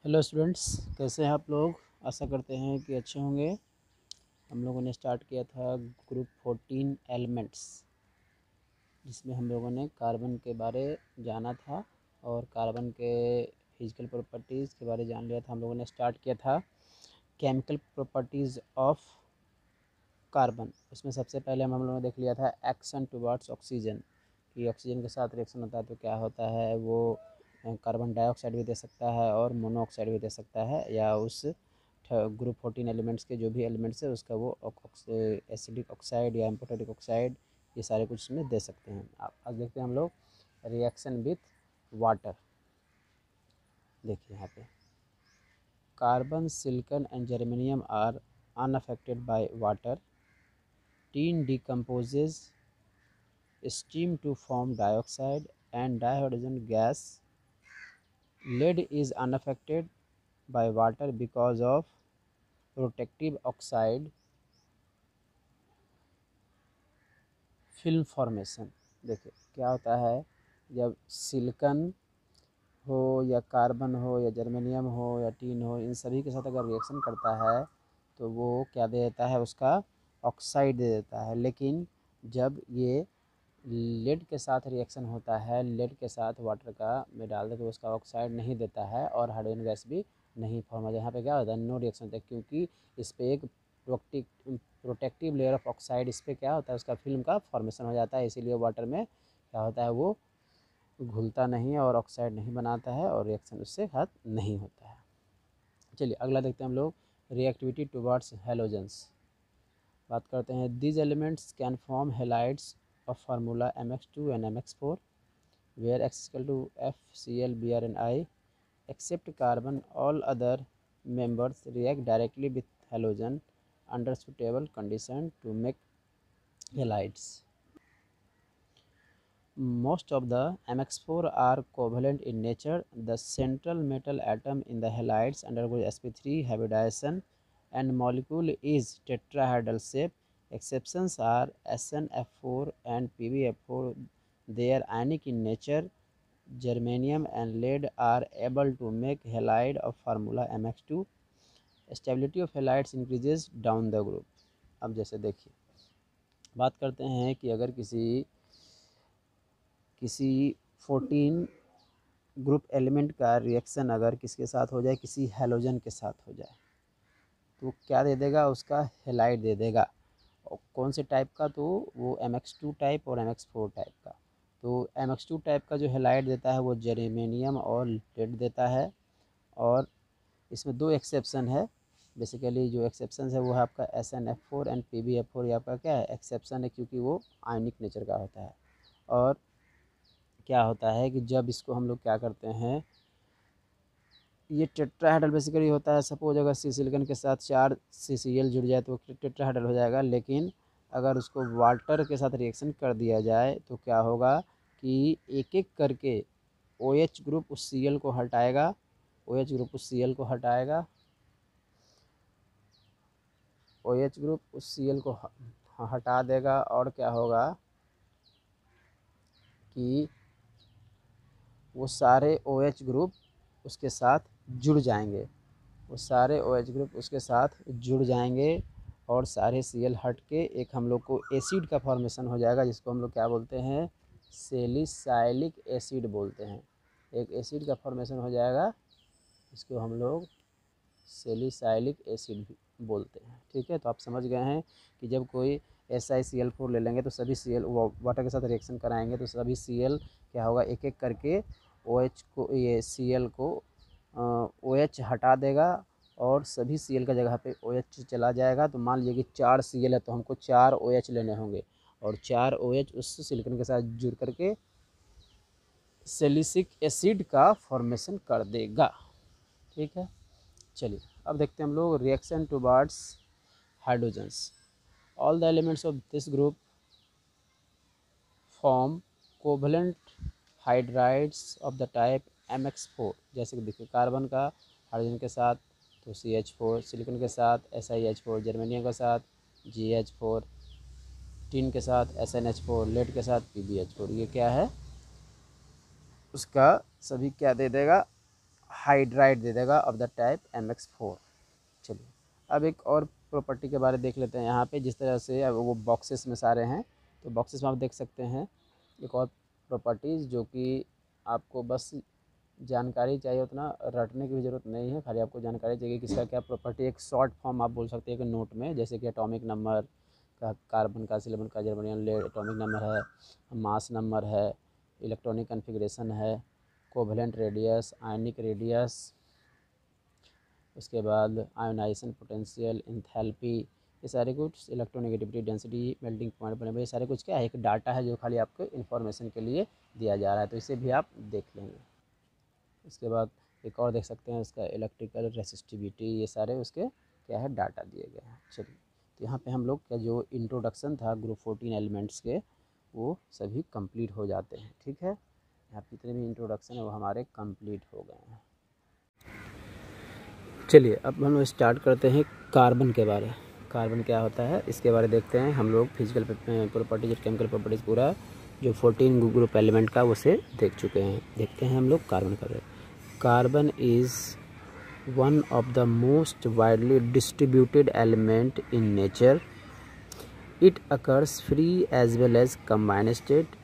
Hello students, कैसे हैं आप लोग। आशा करते हैं कि अच्छे होंगे। हम लोगों ने स्टार्ट किया था ग्रुप 14 एलिमेंट्स, जिसमें हम लोगों ने कार्बन के बारे जाना था और कार्बन के फिजिकल प्रॉपर्टीज़ के बारे जान लिया था। हम लोगों ने स्टार्ट किया था केमिकल प्रॉपर्टीज़ ऑफ कार्बन। उसमें सबसे पहले हम लोगों ने देख लिया था एक्शन टुवर्ड्स ऑक्सीजन, कि ऑक्सीजन के साथ रिएक्शन होता है तो क्या होता है, वो कार्बन डाइऑक्साइड भी दे सकता है और मोनोऑक्साइड भी दे सकता है, या उस ग्रुप 14 एलिमेंट्स के जो भी एलिमेंट्स है उसका वो एसिडिक ऑक्साइड या एम्फोटेरिक ऑक्साइड, ये सारे कुछ इसमें दे सकते हैं। अब देखते हैं हम लोग रिएक्शन विथ वाटर। देखिए यहाँ पे carbon, silicon and germanium are unaffected by water. Tin decomposes steam to form dioxide and dihydrogen gas. Lead is unaffected by water because of protective oxide film formation. देखिए क्या होता है, जब silicon हो या कार्बन हो या जर्मेनियम हो या टीन हो, इन सभी के साथ अगर रिएक्शन करता है तो वो क्या दे देता है, उसका ऑक्साइड दे देता है। लेकिन जब ये लेड के साथ रिएक्शन होता है, लेड के साथ वाटर का में डाल दे तो उसका ऑक्साइड नहीं देता है और हाइड्रोजन गैस भी नहीं फॉर्म होता है। यहाँ पे क्या होता है, नो रिएक्शन होता है, क्योंकि इस पर एक प्रोटेक्टिव लेयर ऑफ ऑक्साइड, इस पर क्या होता है, उसका फिल्म का फॉर्मेशन हो जाता है। इसीलिए वाटर में क्या होता है, वो घुलता नहीं है और ऑक्साइड नहीं बनाता है और रिएक्शन उससे खत्म नहीं होता है। चलिए अगला देखते हैं हम लोग, रिएक्टिविटी टुवर्ड्स हेलोजेंस। बात करते हैं, these elements can form halides of formula mx2 and mx4 where x is equal to FCl, Br and I. Except carbon, all other members react directly with halogen under suitable condition to make halides. Most of the mx4 are covalent in nature. The central metal atom in the halides undergoes sp3 hybridization and molecule is tetrahedral shape. Exceptions are SnF4 and PbF4. They are ionic in nature. Germanium and lead are able to make halide of formula mx2. Stability of halides increases down the group. अब जैसे देखिए, बात करते हैं कि अगर किसी 14 group element का रिएक्शन अगर किसके साथ हो जाए, किसी हेलोजन के साथ हो जाए, तो क्या दे देगा, उसका हेलाइड दे देगा। और कौन से टाइप का, तो वो MX2 टाइप और MX4 टाइप का। तो MX2 टाइप का जो हेलाइड देता है वो जर्मेनियम और लेड देता है। और इसमें दो एक्सेप्शन है, बेसिकली जो एक्सेप्शन है वो है आपका SnF4 एंड PbF4। ये आपका क्या है, एक्सेप्शन है, क्योंकि वो आयनिक नेचर का होता है। और क्या होता है कि जब इसको हम लोग क्या करते हैं, ये टेट्राहेड्रल बेसिकली होता है। सपोज अगर सिलिकॉन के साथ 4 CCl जुड़ जाए तो टेट्राहेड्रल हो जाएगा। लेकिन अगर उसको वाटर के साथ रिएक्शन कर दिया जाए तो क्या होगा कि एक एक करके OH ग्रुप उस Cl को हटाएगा, OH ग्रुप उस Cl को हटाएगा, OH ग्रुप उस Cl को हटा देगा। और क्या होगा कि वो सारे OH ग्रुप उसके साथ जुड़ जाएंगे, वो सारे OH ग्रुप उसके साथ जुड़ जाएंगे और सारे Cl हट के एक हम लोग को एसिड का फॉर्मेशन हो जाएगा, जिसको हम लोग क्या बोलते हैं, सैलिसाइलिक एसिड बोलते हैं। एक एसिड का फॉर्मेशन हो जाएगा, इसको हम लोग सैलिसाइलिक एसिड भी बोलते हैं। ठीक है, तो आप समझ गए हैं कि जब कोई SiCl4 ले लेंगे तो सभी Cl वाटर के साथ रिएक्शन कराएंगे तो सभी Cl क्या होगा, एक एक करके OH को, ये Cl को OH हटा देगा और सभी Cl का जगह पे OH चला जाएगा। तो मान लीजिए कि 4 Cl है तो हमको 4 OH लेने होंगे और 4 OH उस सिलिकॉन के साथ जुड़ करके सैलिसिक एसिड का फॉर्मेशन कर देगा। ठीक है, चलिए अब देखते हैं हम लोग reaction towards hydrogens. All the elements of this group form covalent hydrides of the type MX4। जैसे कि देखिए, कार्बन का हाइड्रोजन के साथ तो CH4, सिलिकॉन के साथ SiH4, जर्मेनियम के साथ GH4, टिन के साथ SnH4, लेड के साथ PbH4। ये क्या है, उसका सभी क्या दे देगा, हाइड्राइड दे देगा ऑफ द टाइप MX4। चलिए अब एक और प्रॉपर्टी के बारे में देख लेते हैं। यहाँ पे जिस तरह से अब वो बॉक्सेस में सारे हैं, तो बॉक्सेस में आप देख सकते हैं एक और प्रॉपर्टीज़ जो कि आपको बस जानकारी चाहिए, उतना रटने की भी ज़रूरत नहीं है, खाली आपको जानकारी चाहिए कि किसका क्या प्रॉपर्टी। एक शॉर्ट फॉर्म आप बोल सकते हैं कि नोट में, जैसे कि एटॉमिक नंबर का, कार्बन का, सिलिकॉन का, जर्मेनियम लेड एटॉमिक नंबर है, मास नंबर है, इलेक्ट्रॉनिक कन्फिग्रेशन है, कोवेलेंट रेडियस, आयनिक रेडियस, उसके बाद आयोनाइजेशन पोटेंशियल, एंथैल्पी, ये सारे कुछ, इलेक्ट्रोनेगेटिविटी, डेंसिटी, मेल्टिंग पॉइंट बने हुए, ये सारे कुछ क्या है, एक डाटा है जो खाली आपको इन्फॉर्मेशन के लिए दिया जा रहा है, तो इसे भी आप देख लेंगे। इसके बाद एक और देख सकते हैं इसका इलेक्ट्रिकल रेसिस्टिविटी, ये सारे उसके क्या है डाटा दिए गए हैं। चलिए तो यहाँ पे हम लोग का जो इंट्रोडक्शन था ग्रुप 14 एलिमेंट्स के, वो सभी कंप्लीट हो जाते हैं। ठीक है, यहाँ जितने भी इंट्रोडक्शन है वो हमारे कंप्लीट हो गए हैं। चलिए अब हम लोग स्टार्ट करते हैं कार्बन के बारे। कार्बन क्या होता है इसके बारे देखते हैं। हम लोग फिजिकल प्रॉपर्टीज और केमिकल प्रॉपर्टीज़ पूरा जो 14 ग्रुप एलिमेंट का उसे देख चुके हैं। देखते हैं हम लोग कार्बन का। Carbon is one of the most widely distributed element in nature. It occurs free as well as combined state.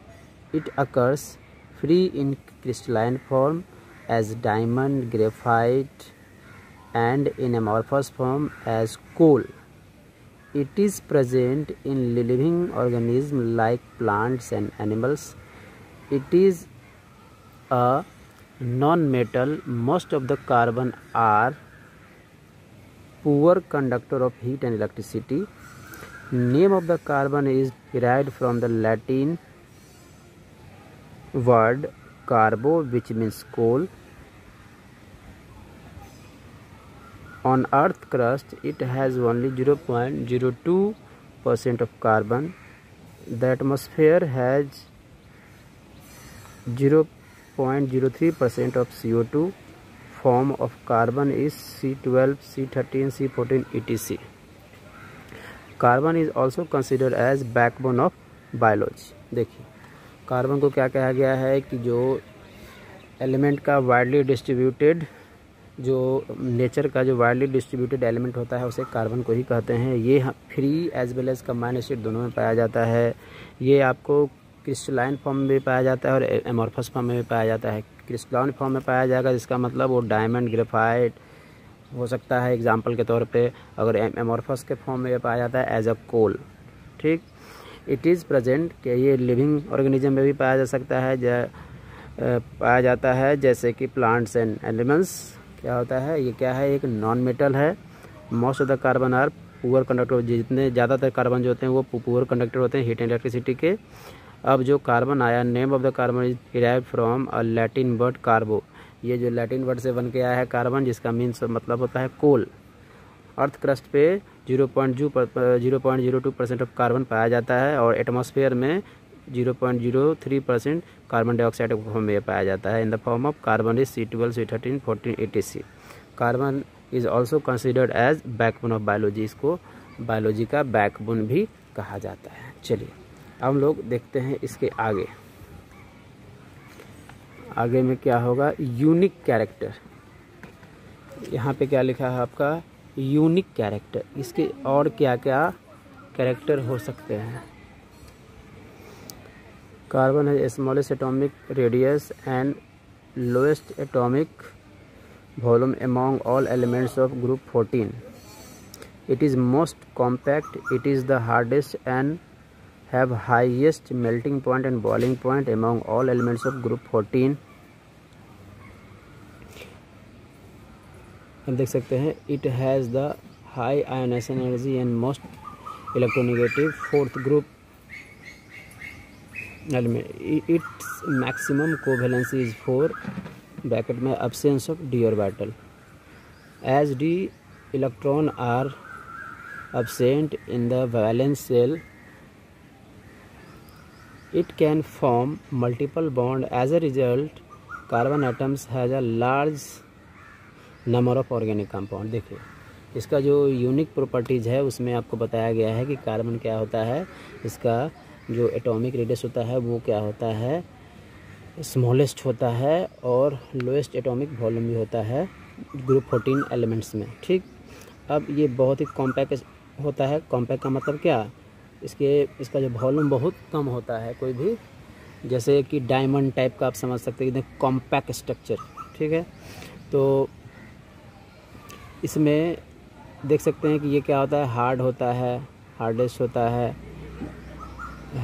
It occurs free in crystalline form as diamond, graphite, and in amorphous form as coal. It is present in living organisms like plants and animals. It is a non-metal. Most of the carbon are poor conductor of heat and electricity. Name of the carbon is derived from the Latin word carbo, which means coal. On Earth crust, it has only 0.02% of carbon. The atmosphere has 0.03% of CO2. Form of carbon is C12, C13, C14, etc. Carbon is also considered as backbone of biology. देखिए carbon को क्या कहा गया है कि जो element का widely distributed, जो नेचर का जो वाइडली डिस्ट्रीब्यूटेड एलिमेंट होता है उसे कार्बन को ही कहते हैं। ये free as well as combined state दोनों में पाया जाता है। ये आपको क्रिस्टलाइन फॉर्म में भी पाया जाता है और एमॉर्फस फॉर्म में भी पाया जाता है। क्रिस्टलाइन फॉर्म में पाया जाएगा जिसका मतलब वो डायमंड, ग्रेफाइट हो सकता है एग्जांपल के तौर पे। अगर एमॉर्फस के फॉर्म में पाया जाता है एज अ कोल। ठीक, इट इज़ प्रेजेंट कि ये लिविंग ऑर्गेनिज्म में भी पाया जा सकता है, पाया जाता है जैसे कि प्लांट्स एंड एनिमल्स। क्या होता है ये, क्या है, एक नॉन मेटल है। Most of the carbon are poor conductor, जितने ज़्यादातर कार्बन जो होते हैं वो पुअर कंडक्टर होते हैं हीट एंड इलेक्ट्रिसिटी के। अब जो कार्बन आया, name of the carbon is derived from a Latin word कार्बो। ये जो लैटिन वर्ड से बन के आया है कार्बन, जिसका मीन्स मतलब होता है कोल। अर्थ क्रस्ट पे 0.02% ऑफ कार्बन पाया जाता है और एटमॉस्फेयर में 0.03% कार्बन डाइऑक्साइड के फॉर्म में पाया जाता है। In the form of carbon is C12, C13, 14, etc. Carbon is also considered as backbone of biology. इसको बायोलॉजी का बैकबोन भी कहा जाता है। चलिए अब हम लोग देखते हैं इसके आगे में क्या होगा, यूनिक कैरेक्टर। यहाँ पे क्या लिखा है आपका, यूनिक कैरेक्टर। इसके और क्या क्या कैरेक्टर हो सकते हैं। कार्बन है smallest atomic radius and lowest atomic volume among all elements of group 14. It is most compact. It is the hardest and have highest melting point and boiling point among all elements of group 14. हम देख सकते हैं it has the high ionization energy and most electronegative fourth group element. Its maximum covalency is 4 (bracket में absence of d orbital). As d electron are absent in the valence shell, it can form multiple bond. As a result, carbon atoms has a large number of organic compound. देखिए इसका जो unique properties है उसमें आपको बताया गया है कि कार्बन क्या होता है, इसका जो एटॉमिक रेडियस होता है वो क्या होता है स्मॉलेस्ट होता है और लोएस्ट एटॉमिक वॉल्यूम भी होता है ग्रुप 14 एलिमेंट्स में। ठीक, अब ये बहुत ही कॉम्पैक्ट होता है। कॉम्पैक्ट का मतलब क्या, इसका जो वॉल्यूम बहुत कम होता है, कोई भी जैसे कि डायमंड टाइप का आप समझ सकते हैं, एकदम कॉम्पैक्ट स्ट्रक्चर। ठीक है, तो इसमें देख सकते हैं कि ये क्या होता है, हार्ड होता है, हार्डेस्ट होता है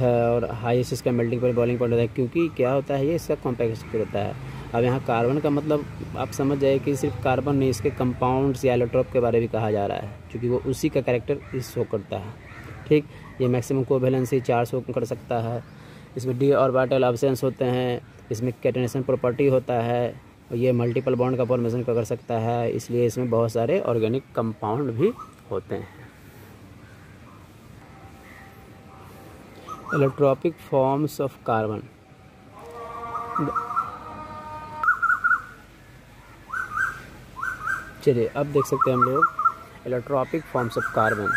और हाईएस्ट इसका मेल्टिंग पॉइंट, बॉइलिंग पॉइंट होता है, क्योंकि क्या होता है, ये इसका कॉम्पैक्ट स्ट्रक्चर होता है। अब यहाँ कार्बन का मतलब आप समझ जाए कि सिर्फ कार्बन नहीं, इसके कंपाउंड्स या एलोट्रॉप के बारे में कहा जा रहा है, क्योंकि वो उसी का कैरेक्टर शो करता है। ठीक, ये मैक्सिमम कोवैलेंसी 4 शो कर सकता है। इसमें डी ऑर्बिटल एब्सेंस होते हैं, इसमें कैटेनेशन प्रॉपर्टी होता है, और ये मल्टीपल बॉन्ड का फॉर्मेशन कर सकता है, इसलिए इसमें बहुत सारे ऑर्गेनिक कंपाउंड भी होते हैं। Allotropic forms of carbon. चलिए अब देख सकते हैं हम लोग allotropic forms of carbon.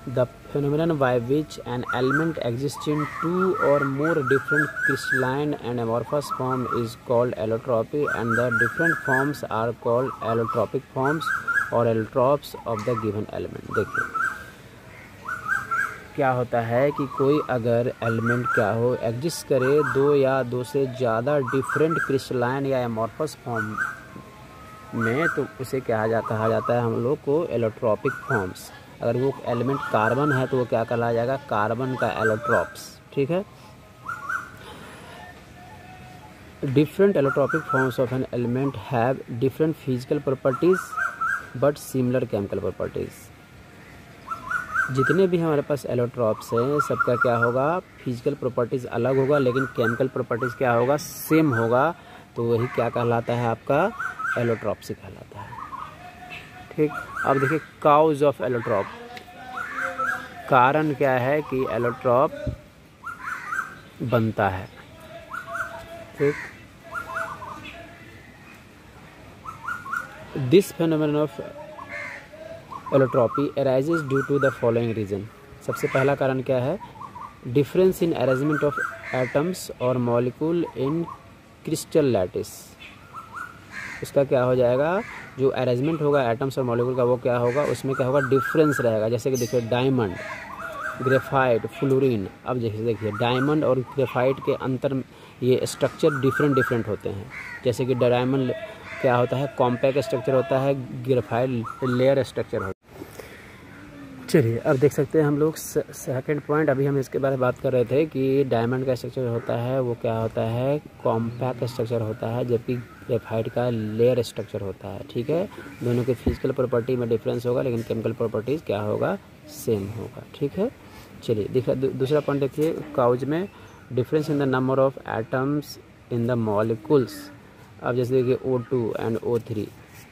The phenomenon by which an element exists in 2 or more different crystalline and amorphous form is called allotropy, and the different forms are called allotropic forms or allotropes of the given element। देखिए क्या होता है कि कोई अगर element क्या हो, exist करे 2 या 2 से ज़्यादा डिफरेंट क्रिस्टलाइन या एमॉर्फस फॉर्म में, तो उसे कहा जाता है हम लोग को एलोट्रॉपिक फॉर्म्स। अगर वो एलिमेंट कार्बन है तो वो क्या कहलाया जाएगा, कार्बन का एलोट्रॉप्स। ठीक है, different allotropic forms of an element have different physical properties but similar chemical properties. जितने भी हमारे पास एलोट्रॉप्स हैं, सबका क्या होगा, फिजिकल प्रॉपर्टीज अलग होगा, लेकिन केमिकल प्रॉपर्टीज क्या होगा, सेम होगा। तो वही क्या कहलाता है, आपका एलोट्रॉप्स कहलाता है। ठीक, अब देखिए काउज ऑफ एलोट्रॉप। कारण क्या है कि एलोट्रॉप बनता है। ठीक, this phenomenon of allotropy arises due to the following reason. सबसे पहला कारण क्या है, difference in arrangement of atoms और मॉलिक्यूल इन क्रिस्टल लैटिस। उसका क्या हो जाएगा, जो अरेंजमेंट होगा एटम्स और मॉलिक्यूल का, वो क्या होगा, उसमें क्या होगा, डिफरेंस रहेगा। जैसे कि देखिए डायमंड, ग्रेफाइट, फ्लोरीन। अब देखिए डायमंड और ग्रेफाइट के अंतर, ये स्ट्रक्चर डिफरेंट होते हैं। जैसे कि डायमंड क्या होता है, कॉम्पैक्ट स्ट्रक्चर होता है, ग्रेफाइट लेयर स्ट्रक्चर होता है। चलिए अब देख सकते हैं हम लोग सेकंड पॉइंट। अभी हम इसके बारे में बात कर रहे थे कि डायमंड का स्ट्रक्चर होता है वो क्या होता है, कॉम्पैक्ट स्ट्रक्चर होता है, जबकि ग्रेफाइट का लेयर स्ट्रक्चर होता है। ठीक है, दोनों के फिजिकल प्रॉपर्टी में डिफरेंस होगा, लेकिन केमिकल प्रॉपर्टीज़ क्या होगा, सेम होगा। ठीक है, चलिए देखिए दूसरा पॉइंट देखिए, काउज में difference in the number of atoms in the molecules. अब जैसे देखिए O2 एंड O3,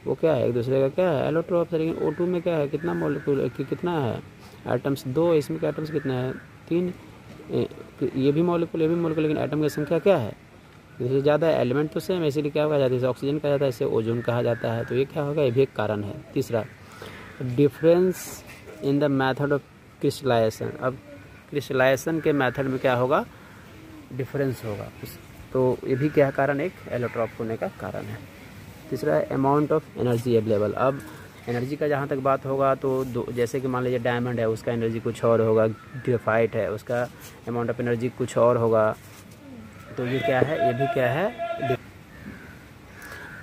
वो क्या है, एक दूसरे का क्या है, एलोट्रॉप। लेकिन O2 में क्या है, कितना मॉलिक्यूल, कितना है एटम्स, 2, इसमें क्या एटम्स कितना है, 3। ये भी मॉलिक्यूल, लेकिन एटम की संख्या क्या है, इससे ज़्यादा है। एलिमेंट तो सेम है, इसीलिए क्या कहा जाता है, इसे ऑक्सीजन कहा जाता है, इसे ओजोन कहा जाता है। तो ये क्या होगा, ये भी एक कारण है। तीसरा, difference in the method of crystallisation. अब क्रिस्टलाइजेशन के मेथड में क्या होगा, डिफरेंस होगा, तो ये भी क्या कारण, एक एलोट्रॉप होने का कारण है। तीसरा है अमाउंट ऑफ एनर्जी अवेलेबल। अब एनर्जी का जहाँ तक बात होगा तो जैसे कि मान लीजिए डायमंड है, उसका एनर्जी कुछ और होगा, ग्रेफाइट है, उसका अमाउंट ऑफ एनर्जी कुछ और होगा। तो ये क्या है, ये भी क्या है।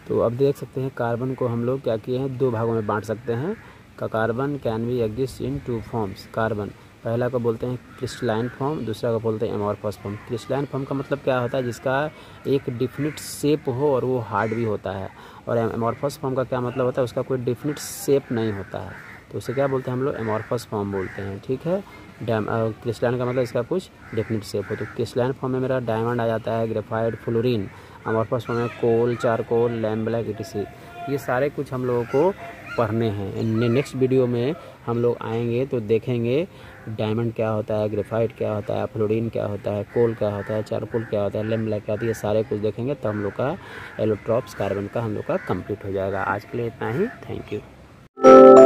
तो अब देख सकते हैं कार्बन को हम लोग क्या किए हैं, 2 भागों में बांट सकते हैं। का carbon can be exist in 2 forms. Carbon पहला को बोलते हैं क्रिस्टलाइन फॉर्म, दूसरा को बोलते हैं एमॉर्फस फॉर्म। क्रिस्टलाइन फॉर्म का मतलब क्या होता है, जिसका एक डिफिनिट शेप हो और वो हार्ड भी होता है। और एमॉर्फस फॉर्म का क्या मतलब होता है, उसका कोई डिफिनिट शेप नहीं होता है, तो उसे क्या बोलते हैं हम लोग, एमॉर्फस फॉर्म बोलते हैं। ठीक है, क्रिस्टलाइन का मतलब इसका कुछ डिफिनिट शेप हो। तो क्रिस्टलाइन फॉर्म में मेरा डायमंड आ जाता है, ग्रेफाइट, फ्लोरीन। एमॉर्फस फॉर्म में कोल, चारकोल, लैम्प ब्लैक, etc। ये सारे कुछ हम लोगों को पढ़ने हैं। नेक्स्ट वीडियो में हम लोग आएंगे तो देखेंगे डायमंड क्या होता है, ग्रेफाइट क्या होता है, फ्लोरीन क्या होता है, कोल क्या होता है, चारकोल क्या होता है, लैम्प ब्लैक क्या होता है, ये सारे कुछ देखेंगे। तो हम लोग का एलोट्रॉप्स कार्बन का हम लोग का कंप्लीट हो जाएगा। आज के लिए इतना ही, थैंक यू।